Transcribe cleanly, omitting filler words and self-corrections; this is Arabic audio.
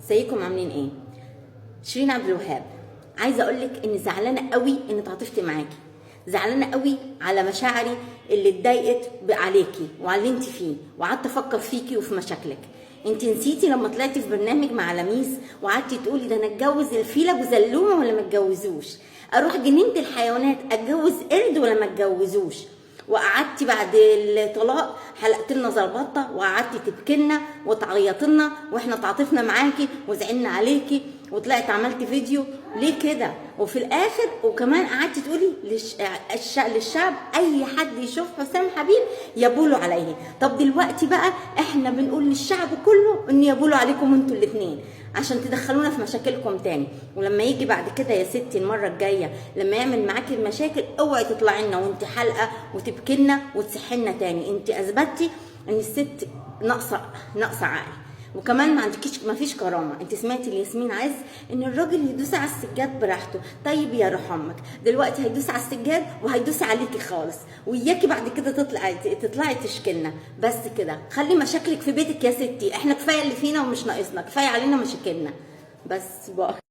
ازيكم عاملين ايه؟ شيرين عبد الوهاب. عايزه اقول لك اني زعلانه قوي ان اتعاطفت معاكي، زعلانه قوي على مشاعري اللي اتضايقت عليكي وعلى اللي انت فيه، وقعدت افكر فيكي وفي مشاكلك. انت نسيتي لما طلعتي في برنامج مع لميس وقعدتي تقولي ده انا اتجوز الفيل ابو زلومه ولا ما اتجوزوش، اروح جنينه الحيوانات اتجوز قرد ولا ما اتجوزوش، وقعدتي بعد الطلاق حلقت لنا زلبطه وقعدتي تبكي لنا وتعيطي لنا واحنا تعاطفنا معاكي وزعلنا عليكي، وطلعت عملت فيديو ليه كده، وفي الاخر وكمان قعدتي تقولي للشعب اي حد يشوف حسام حبيب يبولوا عليه. طب دلوقتي بقى احنا بنقول للشعب كله ان يبولوا عليكم انتوا الاثنين عشان تدخلونا في مشاكلكم تاني، ولما يجي بعد كده يا ستي المره الجايه لما يعمل معاكي المشاكل اوعي تطلعي لنا وانت حلقه وتبكي لنا وتصحي لنا تاني. انت اثبتي ان الست ناقصه عقل، وكمان ما فيش كرامه. انت سمعتي لياسمين عز ان الراجل يدوس على السجاد براحته، طيب يا روح امك دلوقتي هيدوس على السجاد وهيدوس عليكي خالص، وياكي بعد كده تطلعي تشكلنا. بس كده خلي مشاكلك في بيتك يا ستي، احنا كفايه اللي فينا ومش ناقصنا، كفايه علينا مشاكلنا. بس بقى